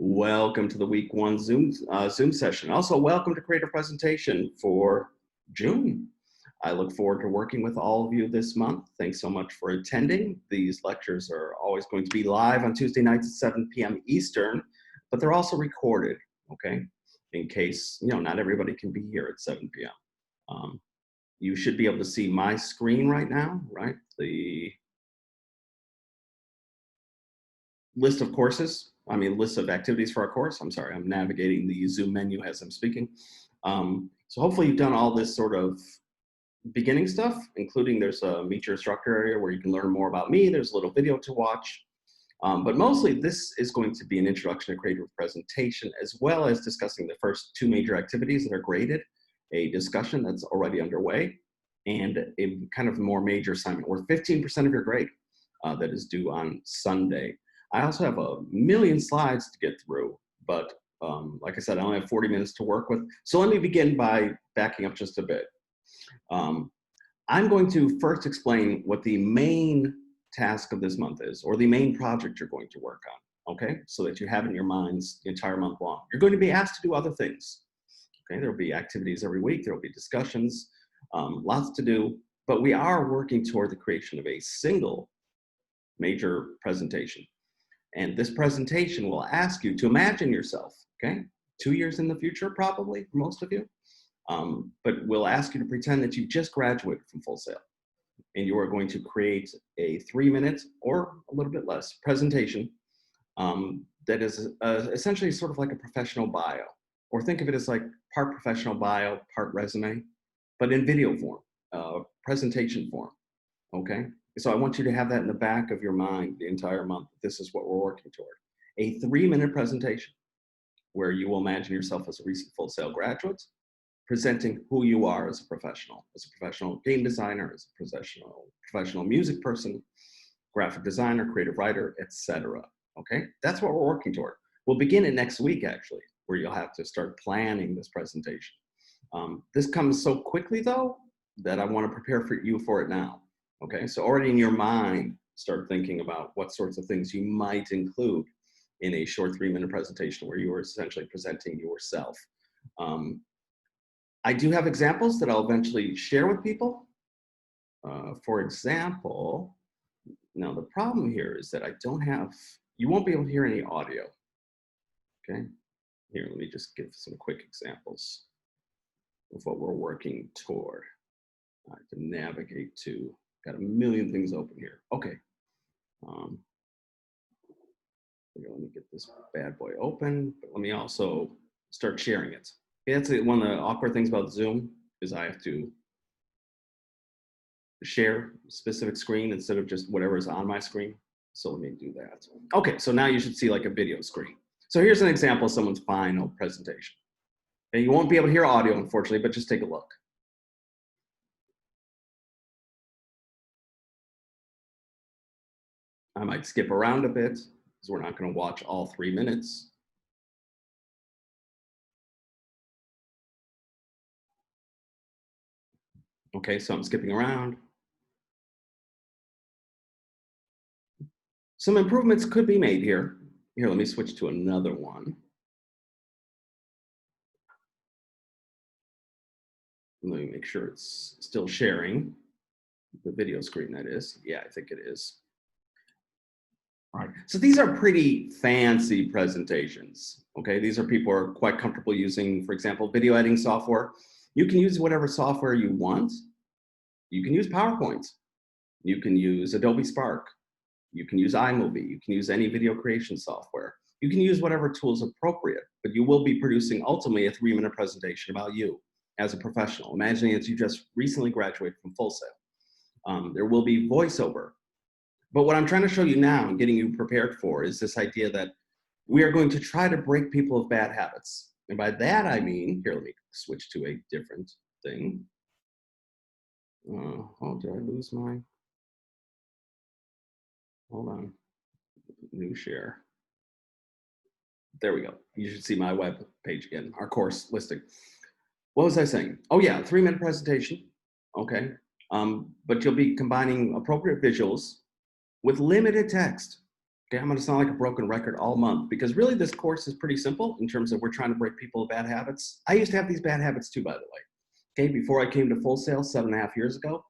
Welcome to the week one Zoom session. Also, welcome to Creative Presentation for June. I look forward to working with all of you this month. Thanks so much for attending. These lectures are always going to be live on Tuesday nights at 7 p.m. Eastern, but they're also recorded, okay? In case, not everybody can be here at 7 p.m. You should be able to see my screen right now, right? The list of courses, list of activities for our course. I'm sorry, I'm navigating the Zoom menu as I'm speaking. So hopefully you've done all this sort of beginning stuff, including there's a Meet Your Instructor area where you can learn more about me. There's a little video to watch. But mostly this is going to be an introduction to creative presentation, as well as discussing the first two major activities that are graded, a discussion that's already underway, and a kind of more major assignment worth 15% of your grade that is due on Sunday. I also have a million slides to get through, but like I said, I only have 40 minutes to work with. So let me begin by backing up just a bit. I'm going to first explain what the main task of this month is, or the main project you're going to work on, okay? So that you have in your minds the entire month long. You're going to be asked to do other things, okay? There'll be activities every week, there'll be discussions, lots to do, but we are working toward the creation of a single major presentation. And this presentation will ask you to imagine yourself, okay? 2 years in the future, probably, for most of you. But we'll ask you to pretend that you've just graduated from Full Sail. And you are going to create a 3-minute or a little bit less presentation that is essentially sort of like a professional bio. Or think of it as like part professional bio, part resume, but in video form, presentation form, okay? So I want you to have that in the back of your mind the entire month. This is what we're working toward. A 3-minute presentation where you will imagine yourself as a recent Full Sail graduate, presenting who you are as a professional game designer, as a professional music person, graphic designer, creative writer, etc. Okay, that's what we're working toward. We'll begin it next week, actually, where you'll have to start planning this presentation. This comes so quickly, though, that I want to prepare you for it now. Okay, so already in your mind, start thinking about what sorts of things you might include in a short 3-minute presentation where you are essentially presenting yourself. I do have examples that I'll eventually share with people. For example, now the problem here is that you won't be able to hear any audio. Okay, here, let me just give some quick examples of what we're working toward. I have to navigate to, got a million things open here. Okay. Let me get this bad boy open, but let me also start sharing it. That's one of the awkward things about Zoom is I have to share a specific screen instead of just whatever is on my screen. So let me do that. Okay, so now you should see like a video screen. So here's an example of someone's final presentation. Okay, you won't be able to hear audio, unfortunately, but just take a look. I might skip around a bit because we're not going to watch all 3 minutes. Okay, so I'm skipping around. Some improvements could be made here. Here, let me switch to another one. Let me make sure it's still sharing the video screen, that is. Yeah, I think it is. All right, so these are pretty fancy presentations, okay? These are people who are quite comfortable using, for example, video editing software. You can use whatever software you want. You can use PowerPoint. You can use Adobe Spark. You can use iMovie. You can use any video creation software. You can use whatever tool is appropriate, but you will be producing ultimately a 3-minute presentation about you as a professional. Imagining that you just recently graduated from Full Sail. There will be voiceover. But what I'm trying to show you now and getting you prepared for is this idea that we are going to try to break people of bad habits. And by that, I mean, here, let me switch to a different thing. Oh, did I lose my? Hold on, new share. There we go. You should see my web page again, our course listing. What was I saying? Oh yeah, 3-minute presentation, okay. But you'll be combining appropriate visuals with limited text. Okay, I'm going to sound like a broken record all month because really this course is pretty simple in terms of we're trying to break people of bad habits. I used to have these bad habits too, by the way. Okay, before I came to Full Sail 7.5 years ago,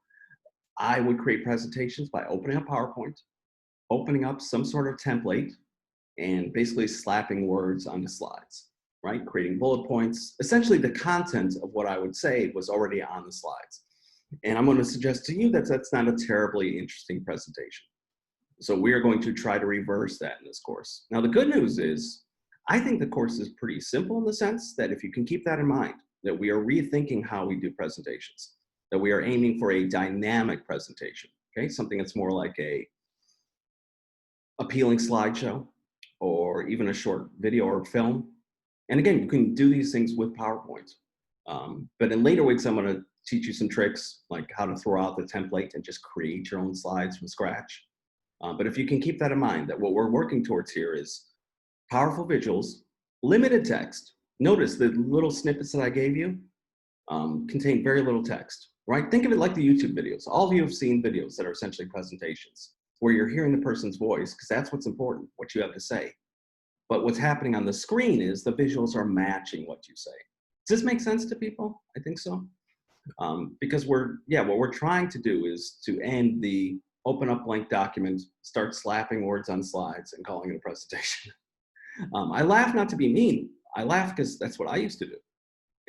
I would create presentations by opening up PowerPoint, opening up some sort of template, and basically slapping words onto slides, right? Creating bullet points. Essentially, the content of what I would say was already on the slides. And I'm going to suggest to you that that's not a terribly interesting presentation. So we are going to try to reverse that in this course. Now, the good news is, I think the course is pretty simple in the sense that if you can keep that in mind, that we are rethinking how we do presentations, that we are aiming for a dynamic presentation, okay? Something that's more like a appealing slideshow or even a short video or film. And again, you can do these things with PowerPoint. But in later weeks, I'm going to teach you some tricks like how to throw out the template and just create your own slides from scratch. But if you can keep that in mind, that what we're working towards here is powerful visuals, limited text. Notice the little snippets that I gave you contain very little text, right? Think of it like the YouTube videos. All of you have seen videos that are essentially presentations where you're hearing the person's voice because that's what's important, what you have to say. But what's happening on the screen is the visuals are matching what you say. Does this make sense to people? I think so. Because what we're trying to do is to end the open up blank document, start slapping words on slides and calling it a presentation. I laugh not to be mean. I laugh because that's what I used to do.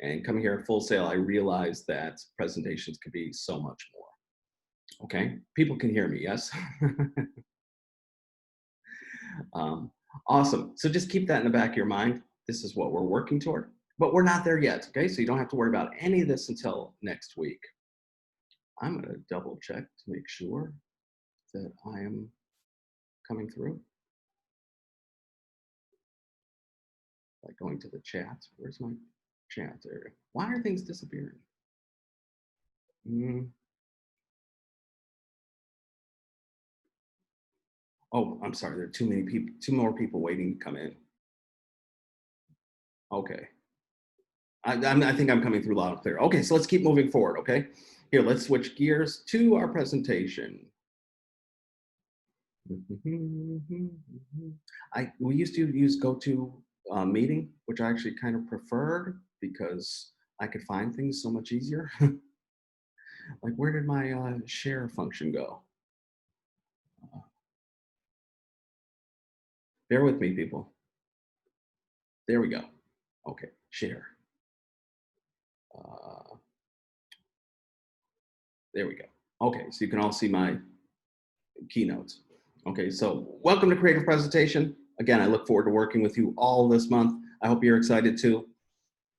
And coming here at Full Sail, I realized that presentations could be so much more. Okay, people can hear me, yes? Awesome. So just keep that in the back of your mind. This is what we're working toward, but we're not there yet, okay? So you don't have to worry about any of this until next week. I'm going to double check to make sure that I am coming through. Like going to the chat. Where's my chat area? Why are things disappearing? Oh, I'm sorry. There are too many people, two more people waiting to come in. Okay. I think I'm coming through loud and clear. Okay, so let's keep moving forward, okay? Here, let's switch gears to our presentation. We used to use GoToMeeting, which I actually kind of preferred because I could find things so much easier. Like, where did my share function go? Bear with me, people. There we go. Okay, share. There we go. Okay, so you can all see my keynotes. Okay, so welcome to Creative Presentation. Again, I look forward to working with you all this month. I hope you're excited too.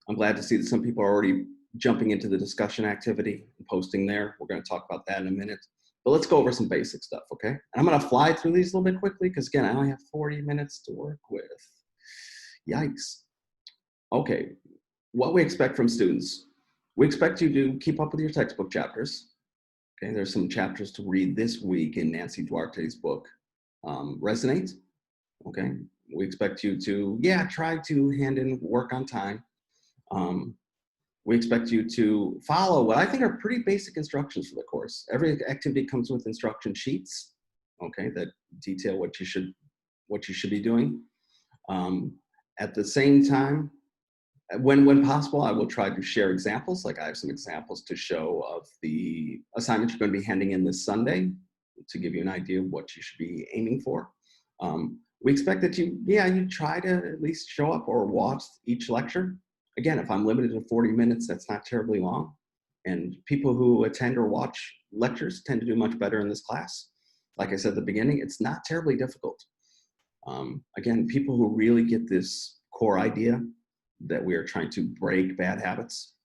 I'm glad to see that some people are already jumping into the discussion activity and posting there. We're going to talk about that in a minute. But let's go over some basic stuff, okay? And I'm going to fly through these a little bit quickly because, again, I only have 40 minutes to work with. Yikes. Okay, what we expect from students. We expect you to keep up with your textbook chapters. Okay, there's some chapters to read this week in Nancy Duarte's book, Resonate. Okay, we expect you to, try to hand in work on time. We expect you to follow what I think are pretty basic instructions for the course. Every activity comes with instruction sheets, okay, that detail what you should be doing. At the same time, when possible, I will try to share examples. Like I have some examples to show of the assignments you're going to be handing in this Sunday to give you an idea of what you should be aiming for. We expect that you try to at least show up or watch each lecture. Again, if I'm limited to 40 minutes, that's not terribly long. And people who attend or watch lectures tend to do much better in this class. Like I said at the beginning, it's not terribly difficult. Again, people who really get this core idea that we are trying to break bad habits,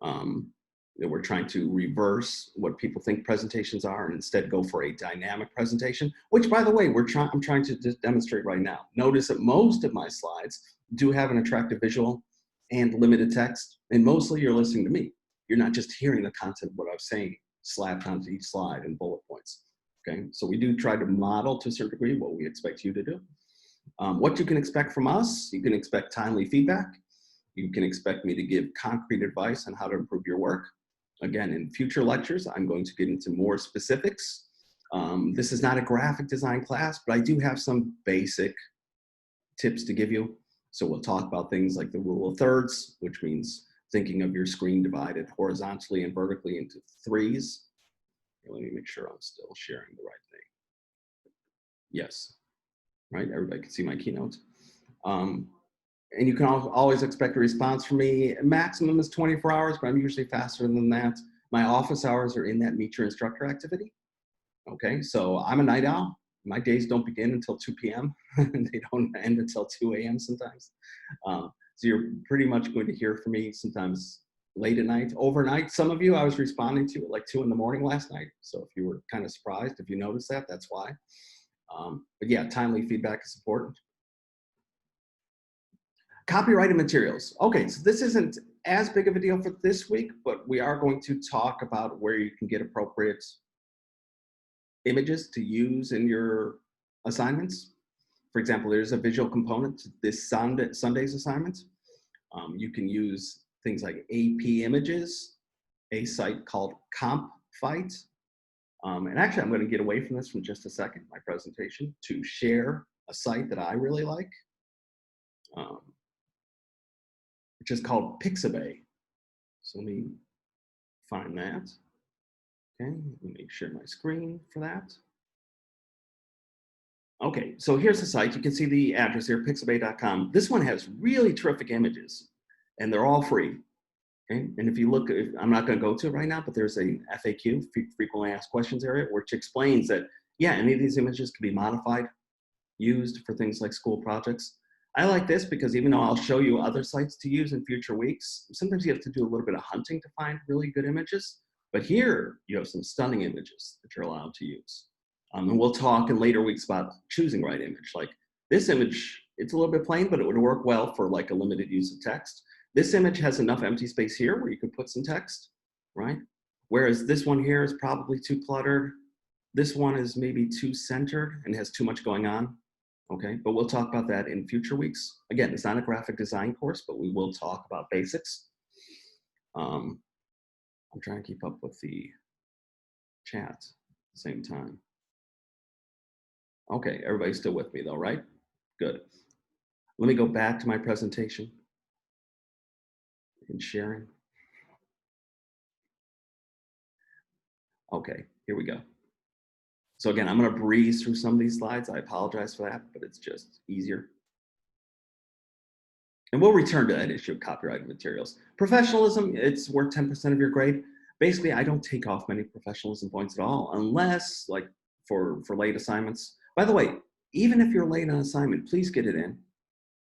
that we're trying to reverse what people think presentations are and instead go for a dynamic presentation, which, by the way, I'm trying to demonstrate right now. Notice that most of my slides do have an attractive visual and limited text, and mostly you're listening to me. You're not just hearing the content of what I'm saying slapped onto each slide in bullet points. Okay, so we do try to model to a certain degree what we expect you to do. What you can expect from us, you can expect timely feedback. You can expect me to give concrete advice on how to improve your work. Again, in future lectures, I'm going to get into more specifics This is not a graphic design class, but I do have some basic tips to give you. So we'll talk about things like the rule of thirds, which means thinking of your screen divided horizontally and vertically into threes. Let me make sure I'm still sharing the right thing. Yes, right, everybody can see my keynote. And you can always expect a response from me. Maximum is 24 hours, but I'm usually faster than that. My office hours are in that Meet Your Instructor activity. Okay, so I'm a night owl. My days don't begin until 2 p.m. and they don't end until 2 a.m. sometimes. So you're pretty much going to hear from me sometimes late at night, overnight. Some of you I was responding to at like 2 in the morning last night. So if you were kind of surprised, if you noticed that, that's why. But yeah, timely feedback is important. Copyrighted materials. Okay, so this isn't as big of a deal for this week, but we are going to talk about where you can get appropriate images to use in your assignments. For example, there's a visual component to this Sunday's assignment. You can use things like AP Images, a site called CompFight. And actually, I'm going to get away from this for just a second, my presentation, to share a site that I really like, which is called Pixabay. So let me find that. Okay, let me share my screen for that. Okay, so here's the site. You can see the address here, pixabay.com. This one has really terrific images, and they're all free. Okay, and if you look, I'm not going to go to it right now, but there's a FAQ, frequently asked questions area, which explains that, yeah, any of these images can be modified, used for things like school projects. I like this because even though I'll show you other sites to use in future weeks, sometimes you have to do a little bit of hunting to find really good images. But here, you have some stunning images that you're allowed to use. And we'll talk in later weeks about choosing the right image. Like this image, it's a little bit plain, but it would work well for like a limited use of text. This image has enough empty space here where you could put some text, right? Whereas this one here is probably too cluttered. This one is maybe too centered and has too much going on. Okay, but we'll talk about that in future weeks. Again, it's not a graphic design course, but we will talk about basics. I'm trying to keep up with the chat at the same time. Okay, everybody's still with me though, right? Good. Let me go back to my presentation and sharing. Okay, here we go. So again, I'm going to breeze through some of these slides. I apologize for that, but it's just easier. And we'll return to that issue of copyrighted materials. Professionalism, it's worth 10% of your grade. Basically, I don't take off many professionalism points at all, unless like for late assignments. By the way, even if you're late on assignment, please get it in,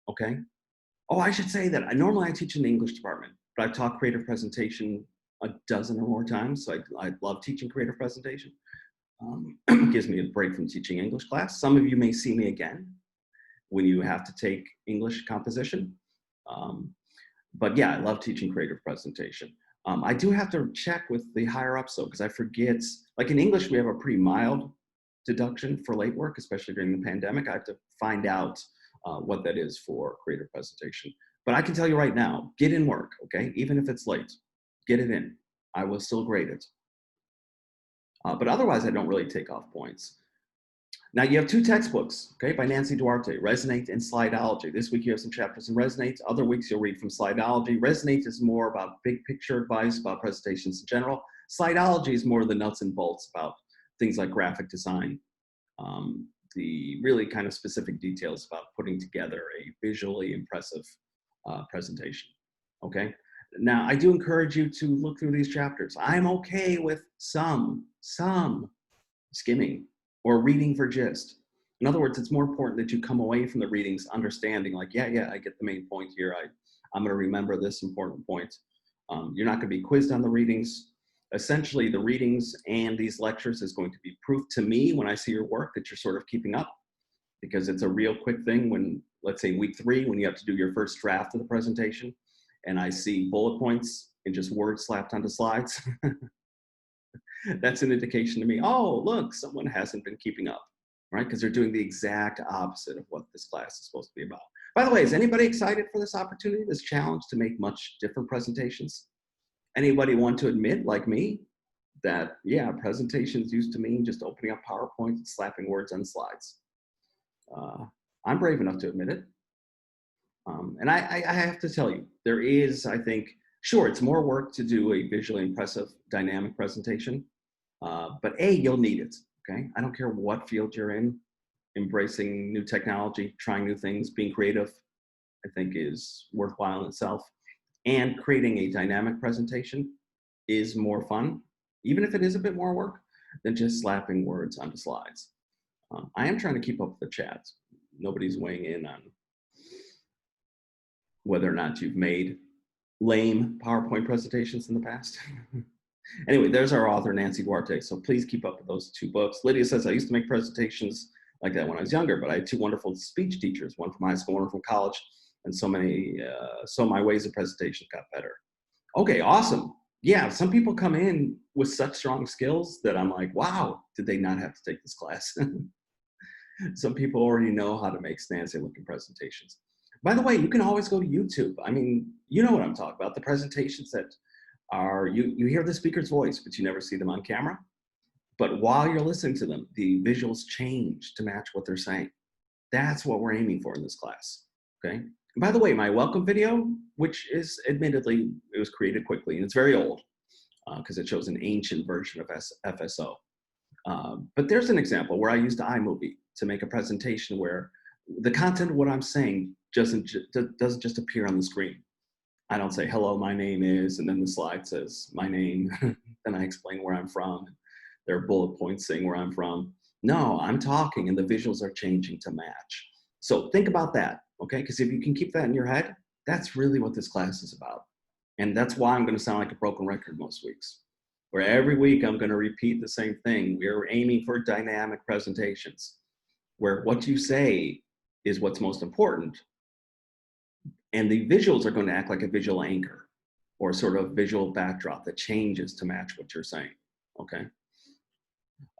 okay? Oh, I should say that normally I teach in the English department, but I've taught creative presentation a dozen or more times, so I love teaching creative presentation. Gives me a break from teaching English class. Some of you may see me again when you have to take English composition. But yeah, I love teaching creative presentation. I do have to check with the higher ups though, because I forget, like in English, we have a pretty mild deduction for late work, especially during the pandemic. I have to find out what that is for creative presentation. But I can tell you right now, get in work, okay? Even if it's late, get it in. I will still grade it. But otherwise, I don't really take off points. Now you have two textbooks, okay, by Nancy Duarte, Resonate and Slideology. This week you have some chapters in Resonate. Other weeks you'll read from Slideology. Resonate is more about big picture advice about presentations in general. Slideology is more the nuts and bolts about things like graphic design, the really kind of specific details about putting together a visually impressive presentation, okay? Now, I do encourage you to look through these chapters. I'm okay with some skimming or reading for gist. In other words, it's more important that you come away from the readings understanding like, yeah, I get the main point here. I'm going to remember this important point. You're not going to be quizzed on the readings. Essentially, the readings and these lectures is going to be proof to me when I see your work that you're sort of keeping up, because it's a real quick thing when, let's say week 3, when you have to do your first draft of the presentation, and I see bullet points and just words slapped onto slides. That's an indication to me, oh, look, someone hasn't been keeping up, right? Because they're doing the exact opposite of what this class is supposed to be about. By the way, is anybody excited for this opportunity, this challenge to make much different presentations? Anybody want to admit, like me, that, yeah, presentations used to mean just opening up PowerPoint and slapping words on slides. I'm brave enough to admit it. And I have to tell you, there is, I think, sure, it's more work to do a visually impressive, dynamic presentation, but A, you'll need it, okay? I don't care what field you're in, embracing new technology, trying new things, being creative, I think is worthwhile in itself. And creating a dynamic presentation is more fun, even if it is a bit more work, than just slapping words onto slides. I am trying to keep up with the chat. Nobody's weighing in on whether or not you've made lame PowerPoint presentations in the past. Anyway, there's our author, Nancy Duarte. So please keep up with those 2 books. Lydia says, I used to make presentations like that when I was younger, but I had 2 wonderful speech teachers, one from high school, one from college, and so my ways of presentation got better. Okay, awesome. Yeah, some people come in with such strong skills that I'm like, wow, did they not have to take this class? Some people already know how to make fancy looking presentations. By the way, you can always go to YouTube. I mean, you know what I'm talking about. The presentations that are, you hear the speaker's voice, but you never see them on camera. But while you're listening to them, the visuals change to match what they're saying. That's what we're aiming for in this class, okay? And by the way, my welcome video, which is admittedly, it was created quickly, and it's very old because it shows an ancient version of FSO. But there's an example where I used iMovie to make a presentation where the content of what I'm saying doesn't just appear on the screen. I don't say, hello, my name is, and then the slide says my name. Then I explain where I'm from. There are bullet points saying where I'm from. No, I'm talking and the visuals are changing to match. So think about that, okay? Because if you can keep that in your head, that's really what this class is about. And that's why I'm gonna sound like a broken record most weeks, where every week I'm gonna repeat the same thing. We're aiming for dynamic presentations, where what you say is what's most important, and the visuals are going to act like a visual anchor or sort of visual backdrop that changes to match what you're saying, okay?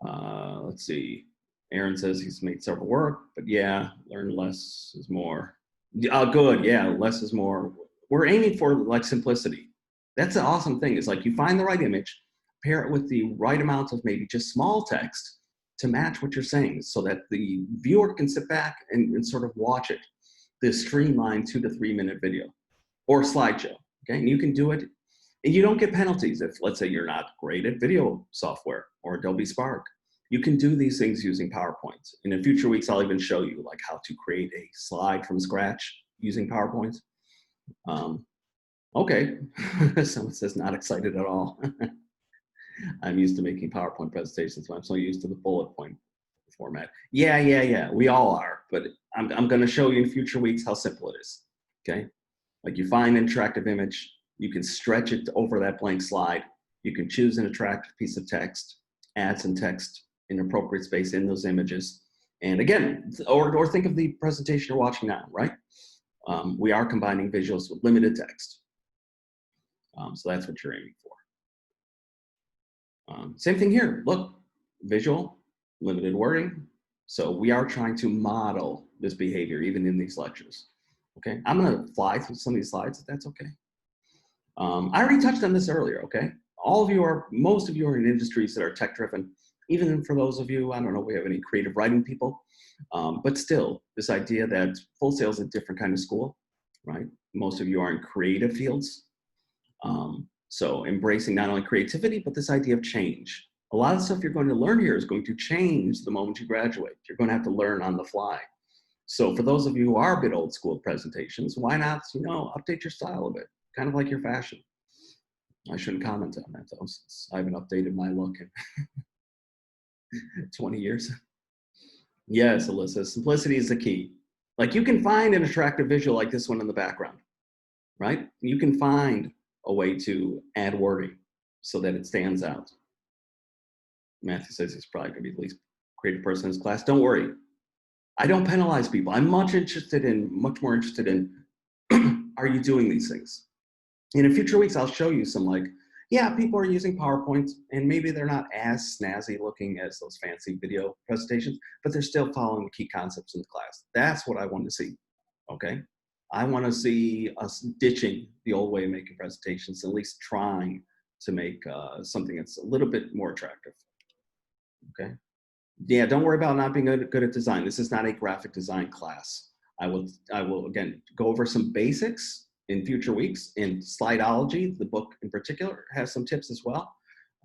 Let's see. Aaron says he's made several work, but yeah, learn less is more. Good, yeah, less is more. We're aiming for like simplicity. That's the awesome thing, is like you find the right image, pair it with the right amount of maybe just small text to match what you're saying so that the viewer can sit back and sort of watch it, this streamlined 2 to 3 minute video or slideshow, okay? And you can do it, and you don't get penalties if, let's say, you're not great at video software or Adobe Spark. You can do these things using PowerPoint. And in future weeks, I'll even show you like how to create a slide from scratch using PowerPoint. Okay, someone says not excited at all. I'm used to making PowerPoint presentations, so I'm so used to the bullet point format. Yeah, we all are, but I'm gonna show you in future weeks how simple it is, okay? Like you find an attractive image, you can stretch it over that blank slide, you can choose an attractive piece of text, add some text in appropriate space in those images. And again, or think of the presentation you're watching now, right? We are combining visuals with limited text. So that's what you're aiming for. Same thing here, look, visual, limited wording. So we are trying to model this behavior even in these lectures. Okay, I'm gonna fly through some of these slides if that's okay. I already touched on this earlier, okay? Most of you are in industries that are tech driven. Even for those of you, I don't know, we have any creative writing people, but still, this idea that Full Sail is a different kind of school, right? Most of you are in creative fields. So embracing not only creativity, but this idea of change. A lot of the stuff you're going to learn here is going to change the moment you graduate. You're going to have to learn on the fly. So for those of you who are a bit old school presentations, why not, update your style a bit, kind of like your fashion. I shouldn't comment on that though, since I haven't updated my look in 20 years. Yes, Alyssa, simplicity is the key. Like you can find an attractive visual like this one in the background, right? You can find a way to add wording so that it stands out. Matthew says he's probably gonna be the least creative person in his class. Don't worry, I don't penalize people. I'm much more interested in, are you doing these things? And in future weeks, I'll show you some people are using PowerPoint and maybe they're not as snazzy looking as those fancy video presentations, but they're still following the key concepts in the class. That's what I want to see, okay? I want to see us ditching the old way of making presentations, at least trying to make something that's a little bit more attractive. Okay. Yeah, don't worry about not being good at design. This is not a graphic design class. I will again go over some basics in future weeks. In Slideology, the book in particular has some tips as well.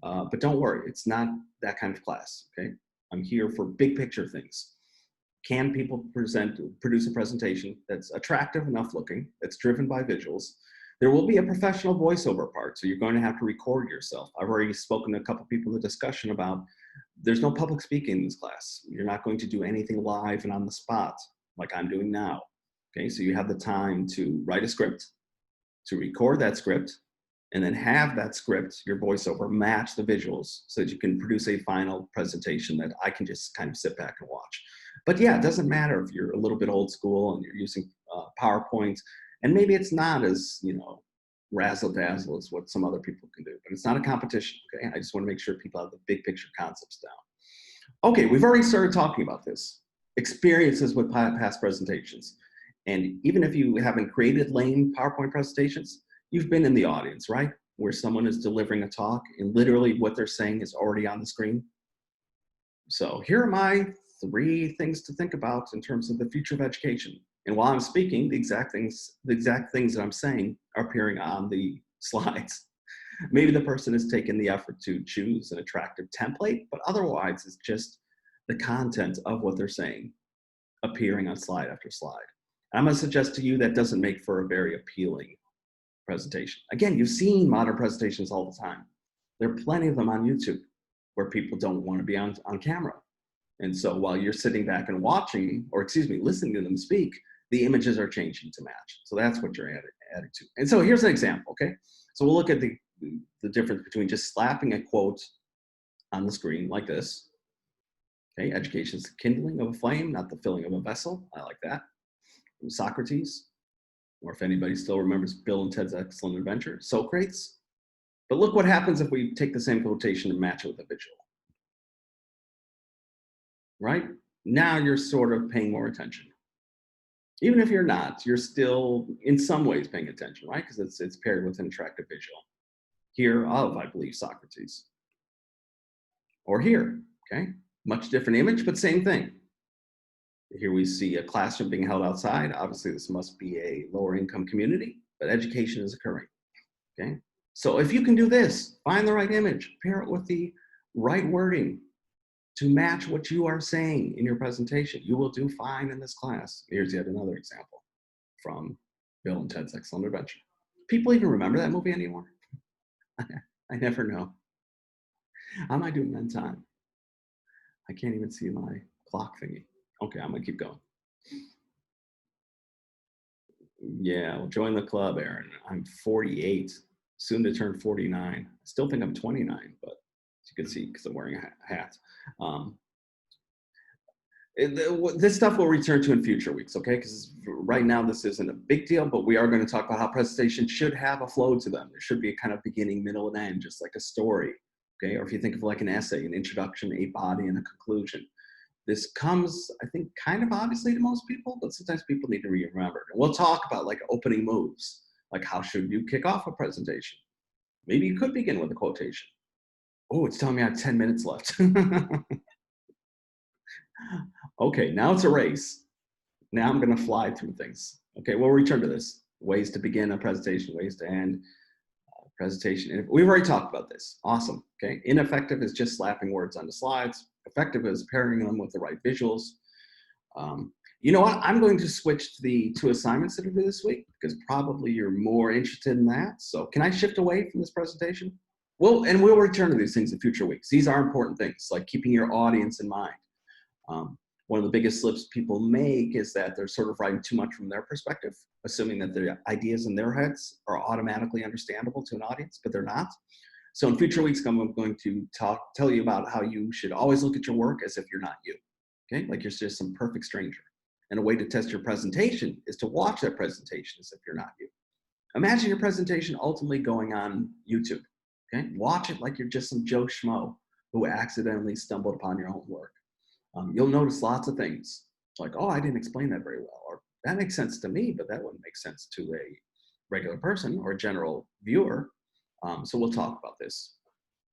But don't worry, it's not that kind of class. Okay, I'm here for big picture things. Can people produce a presentation that's attractive enough looking, that's driven by visuals? There will be a professional voiceover part, so you're going to have to record yourself. I've already spoken to a couple people in the discussion about there's no public speaking in this class. You're not going to do anything live and on the spot like I'm doing now. Okay, so you have the time to write a script, to record that script, and then have that script, your voiceover, match the visuals so that you can produce a final presentation that I can just kind of sit back and watch. But yeah, it doesn't matter if you're a little bit old school and you're using PowerPoint, and maybe it's not as, razzle dazzle as what some other people can do, but it's not a competition. Okay, I just want to make sure people have the big picture concepts down. Okay, we've already started talking about this, experiences with past presentations. And even if you haven't created lame PowerPoint presentations, you've been in the audience, right? Where someone is delivering a talk and literally what they're saying is already on the screen. So here are my 3 things to think about in terms of the future of education. And while I'm speaking, the exact things that I'm saying are appearing on the slides. Maybe the person has taken the effort to choose an attractive template, but otherwise it's just the content of what they're saying appearing on slide after slide. And I'm going to suggest to you that doesn't make for a very appealing presentation. Again, you've seen modern presentations all the time. There are plenty of them on YouTube where people don't want to be on camera. And so while you're sitting back and watching, or listening to them speak, the images are changing to match. So that's what you're adding to. And so here's an example, okay? So we'll look at the difference between just slapping a quote on the screen like this. Okay, education is the kindling of a flame, not the filling of a vessel. I like that. From Socrates, or if anybody still remembers Bill and Ted's Excellent Adventure, Socrates. But look what happens if we take the same quotation and match it with a visual. Right? Now you're sort of paying more attention. Even if you're not, you're still in some ways paying attention, right? Because it's paired with an attractive visual. Here of, I believe, Socrates. Or here, okay? Much different image, but same thing. Here we see a classroom being held outside. Obviously, this must be a lower income community, but education is occurring, okay? So if you can do this, find the right image, pair it with the right wording to match what you are saying in your presentation, you will do fine in this class. Here's yet another example from Bill and Ted's Excellent Adventure. People even remember that movie anymore? I never know. How am I doing on time? I can't even see my clock thingy. Okay, I'm gonna keep going. Yeah, well, join the club, Aaron. I'm 48, soon to turn 49. I still think I'm 29, but as you can see, because I'm wearing a hat. This stuff we'll return to in future weeks, okay? Because right now this isn't a big deal, but we are going to talk about how presentations should have a flow to them. There should be a kind of beginning, middle, and end, just like a story, okay? Or if you think of like an essay, an introduction, a body, and a conclusion. This comes, I think, kind of obviously to most people, but sometimes people need to be remembered. And we'll talk about like opening moves, like how should you kick off a presentation? Maybe you could begin with a quotation. Oh, it's telling me I have 10 minutes left. Okay, now it's a race. Now I'm gonna fly through things. Okay, we'll return to this. Ways to begin a presentation, ways to end a presentation. We've already talked about this. Awesome, okay? Ineffective is just slapping words onto slides. Effective is pairing them with the right visuals. You know what? I'm going to switch to the 2 assignments that are due this week because probably you're more interested in that. So can I shift away from this presentation? Well, and we'll return to these things in future weeks. These are important things, like keeping your audience in mind. One of the biggest slips people make is that they're sort of writing too much from their perspective, assuming that the ideas in their heads are automatically understandable to an audience, but they're not. So in future weeks, I'm going to tell you about how you should always look at your work as if you're not you, okay? Like you're just some perfect stranger. And a way to test your presentation is to watch that presentation as if you're not you. Imagine your presentation ultimately going on YouTube, okay? Watch it like you're just some Joe Schmo who accidentally stumbled upon your own work. You'll notice lots of things like, oh, I didn't explain that very well, or that makes sense to me, but that wouldn't make sense to a regular person or a general viewer. So we'll talk about this.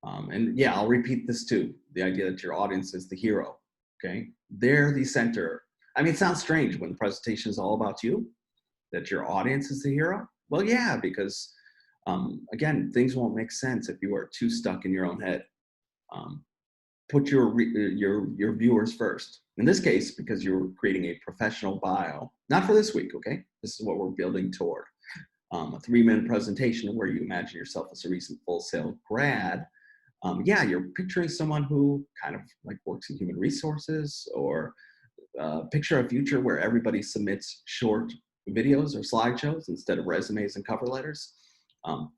And yeah, I'll repeat this too. The idea that your audience is the hero, okay? They're the center. I mean, it sounds strange when the presentation is all about you, that your audience is the hero. Well, yeah, because again, things won't make sense if you are too stuck in your own head. Put your viewers first. In this case, because you're creating a professional bio, not for this week, okay? This is what we're building toward. A 3-minute presentation where you imagine yourself as a recent Full Sail grad. Yeah, you're picturing someone who kind of like works in human resources, or picture a future where everybody submits short videos or slideshows instead of resumes and cover letters.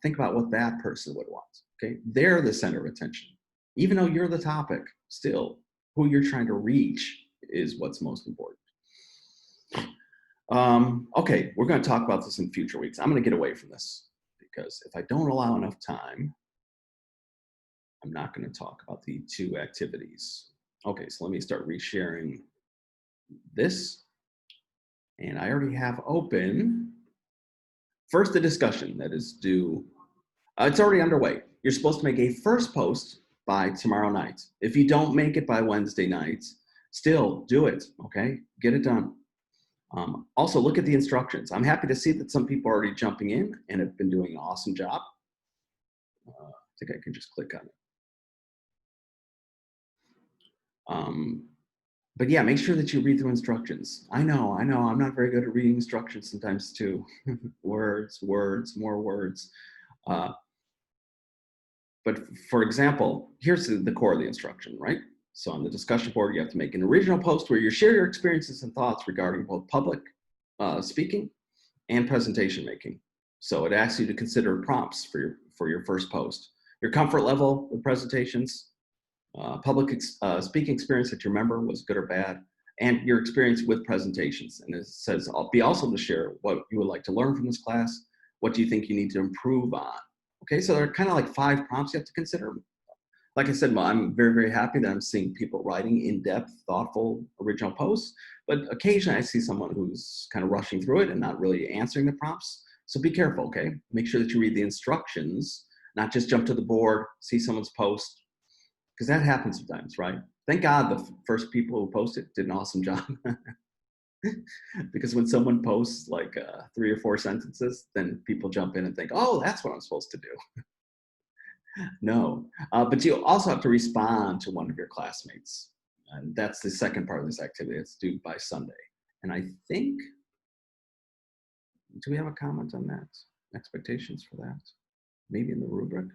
Think about what that person would want, okay? They're the center of attention. Even though you're the topic, still, who you're trying to reach is what's most important. Okay, we're going to talk about this in future weeks. I'm going to get away from this because if I don't allow enough time, I'm not going to talk about the 2 activities. Okay, so let me start resharing this. And I already have open first the discussion that is due. It's already underway. You're supposed to make a first post by tomorrow night. If you don't make it by Wednesday night, still do it, okay? Get it done. Also, look at the instructions. I'm happy to see that some people are already jumping in and have been doing an awesome job. I think I can just click on it. But yeah, make sure that you read through instructions. I know, I'm not very good at reading instructions sometimes too. Words, more words. But for example, here's the core of the instruction, right? So on the discussion board, you have to make an original post where you share your experiences and thoughts regarding both public speaking and presentation making. So it asks you to consider prompts for your first post. Your comfort level with presentations, public speaking experience that you remember was good or bad, and your experience with presentations. And it says, I'll be also to share what you would like to learn from this class. What do you think you need to improve on? Okay, so there are kind of like 5 prompts you have to consider. Like I said, I'm very, very happy that I'm seeing people writing in-depth, thoughtful, original posts, but occasionally I see someone who's kind of rushing through it and not really answering the prompts. So be careful, okay? Make sure that you read the instructions, not just jump to the board, see someone's post, because that happens sometimes, right? Thank God the first people who posted did an awesome job. Because when someone posts like 3 or 4 sentences, then people jump in and think, oh, that's what I'm supposed to do. No, but you also have to respond to one of your classmates. And that's the second part of this activity. It's due by Sunday. And I think, do we have a comment on that? Expectations for that? Maybe in the rubric?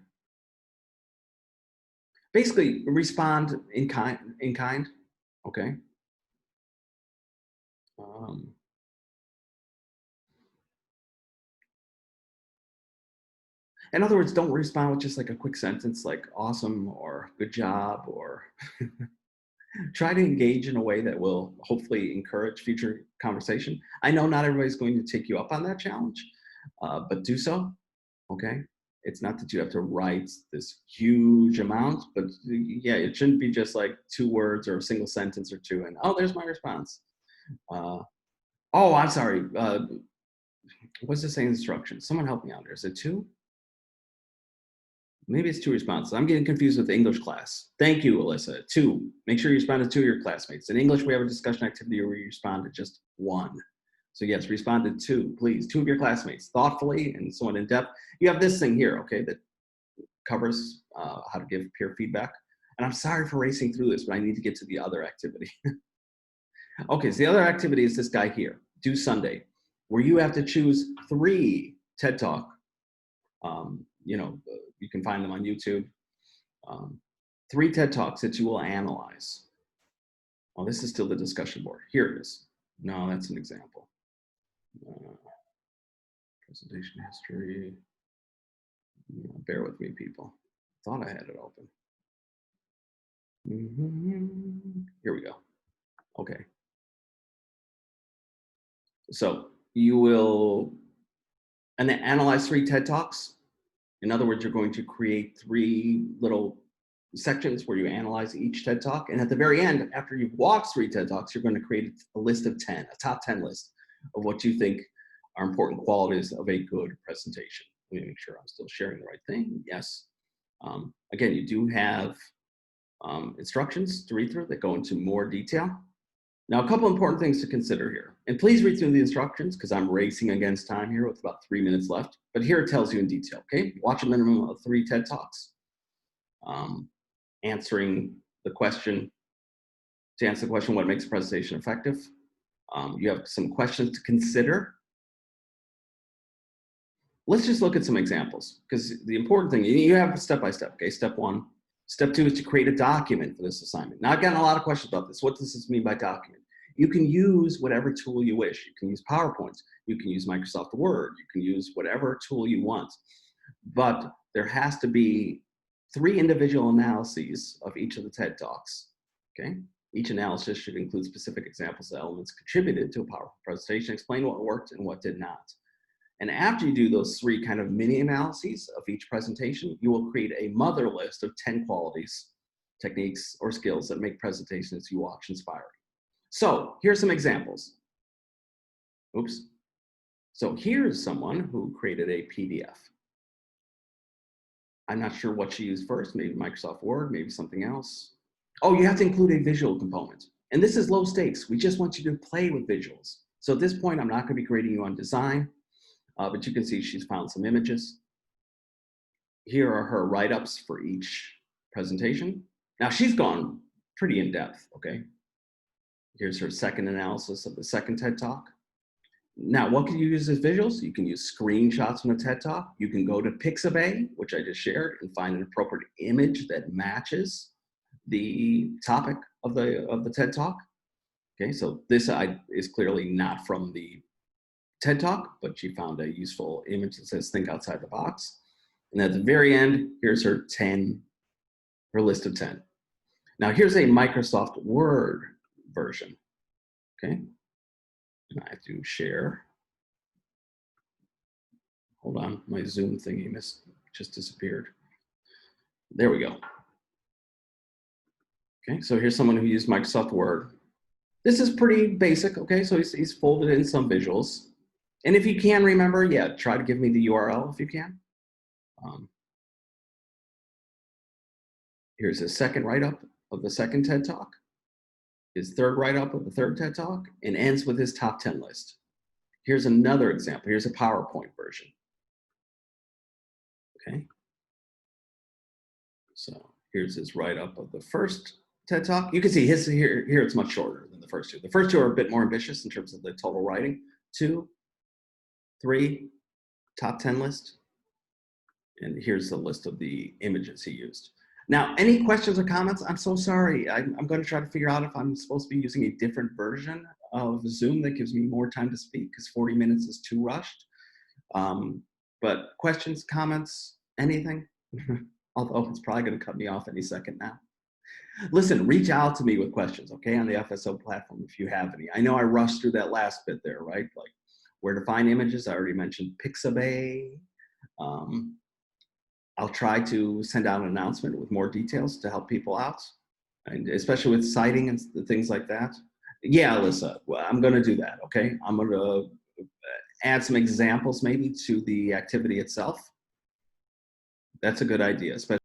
Basically, respond in kind, okay? In other words, don't respond with just like a quick sentence like awesome or good job, or try to engage in a way that will hopefully encourage future conversation. I know not everybody's going to take you up on that challenge, but do so, okay? It's not that you have to write this huge amount, but yeah, it shouldn't be just like 2 words or a single sentence or 2 and, oh, there's my response. Oh, I'm sorry. What's the same instruction? Someone help me out there. Is it 2? Maybe it's 2 responses. I'm getting confused with the English class. Thank you, Alyssa. 2. Make sure you respond to 2 of your classmates. In English, we have a discussion activity where you respond to just 1. So yes, respond to 2, please. 2 of your classmates, thoughtfully and somewhat in depth. You have this thing here, okay, that covers how to give peer feedback. And I'm sorry for racing through this, but I need to get to the other activity. Okay, so the other activity is this guy here, due Sunday, where you have to choose 3 TED Talk. You can find them on YouTube. 3 TED Talks that you will analyze. Oh, this is still the discussion board. Here it is. No, that's an example. Presentation history. Bear with me, people. Thought I had it open. Here we go. Okay. So you will analyze 3 TED Talks. In other words, you're going to create 3 little sections where you analyze each TED Talk. And at the very end, after you've watched 3 TED Talks, you're going to create a list of 10, a top 10 list of what you think are important qualities of a good presentation. Let me make sure I'm still sharing the right thing. Yes. Again, you do have instructions to read through that go into more detail. Now, a couple important things to consider here. And please read through the instructions because I'm racing against time here with about 3 minutes left. But here it tells you in detail, okay? Watch a minimum of 3 TED Talks. Answering the question, to answer the question, what makes a presentation effective? You have some questions to consider. Let's just look at some examples because the important thing, you have step-by-step, okay? Step 1. Step 2 is to create a document for this assignment. Now, I've gotten a lot of questions about this. What does this mean by document? You can use whatever tool you wish. You can use PowerPoint. You can use Microsoft Word. You can use whatever tool you want. But there has to be 3 individual analyses of each of the TED Talks, okay? Each analysis should include specific examples of elements contributed to a powerful presentation, explain what worked and what did not. And after you do those 3 kind of mini analyses of each presentation, you will create a mother list of 10 qualities, techniques, or skills that make presentations you watch inspiring. So here's some examples. Oops. So here's someone who created a PDF. I'm not sure what she used first, maybe Microsoft Word, maybe something else. Oh, you have to include a visual component. And this is low stakes. We just want you to play with visuals. So at this point, I'm not going to be grading you on design. But you can see she's found some images. Here are her write-ups for each presentation. Now she's gone pretty in depth, okay? Here's her second analysis of the second TED Talk. Now, what can you use as visuals? You can use screenshots from the TED Talk. You can go to Pixabay, which I just shared, and find an appropriate image that matches the topic of the TED Talk. Okay, so this is clearly not from the TED Talk, but she found a useful image that says think outside the box. And at the very end, here's her list of 10. Now here's a Microsoft Word version, okay? And I have to share. Hold on, my Zoom thingy just disappeared. There we go. Okay, so here's someone who used Microsoft Word. This is pretty basic, okay? So he's folded in some visuals. And if you can remember, yeah, try to give me the URL if you can. Here's his second write-up of the second TED Talk, his third write-up of the third TED Talk, and ends with his top 10 list. Here's another example. Here's a PowerPoint version. Okay. So here's his write-up of the first TED Talk. You can see his here it's much shorter than the first 2. The first 2 are a bit more ambitious in terms of the total writing. 2, 3, top 10 list. And here's the list of the images he used. Now, any questions or comments? I'm so sorry. I'm going to try to figure out if I'm supposed to be using a different version of Zoom that gives me more time to speak because 40 minutes is too rushed. But questions, comments, anything? Although it's probably going to cut me off any second now. Listen, reach out to me with questions, okay, on the FSO platform if you have any. I know I rushed through that last bit there, right? Like where to find images. I already mentioned Pixabay. I'll try to send out an announcement with more details to help people out, and especially with citing and things like that. Yeah, Alyssa, well, I'm going to do that, okay? I'm going to add some examples maybe to the activity itself. That's a good idea, especially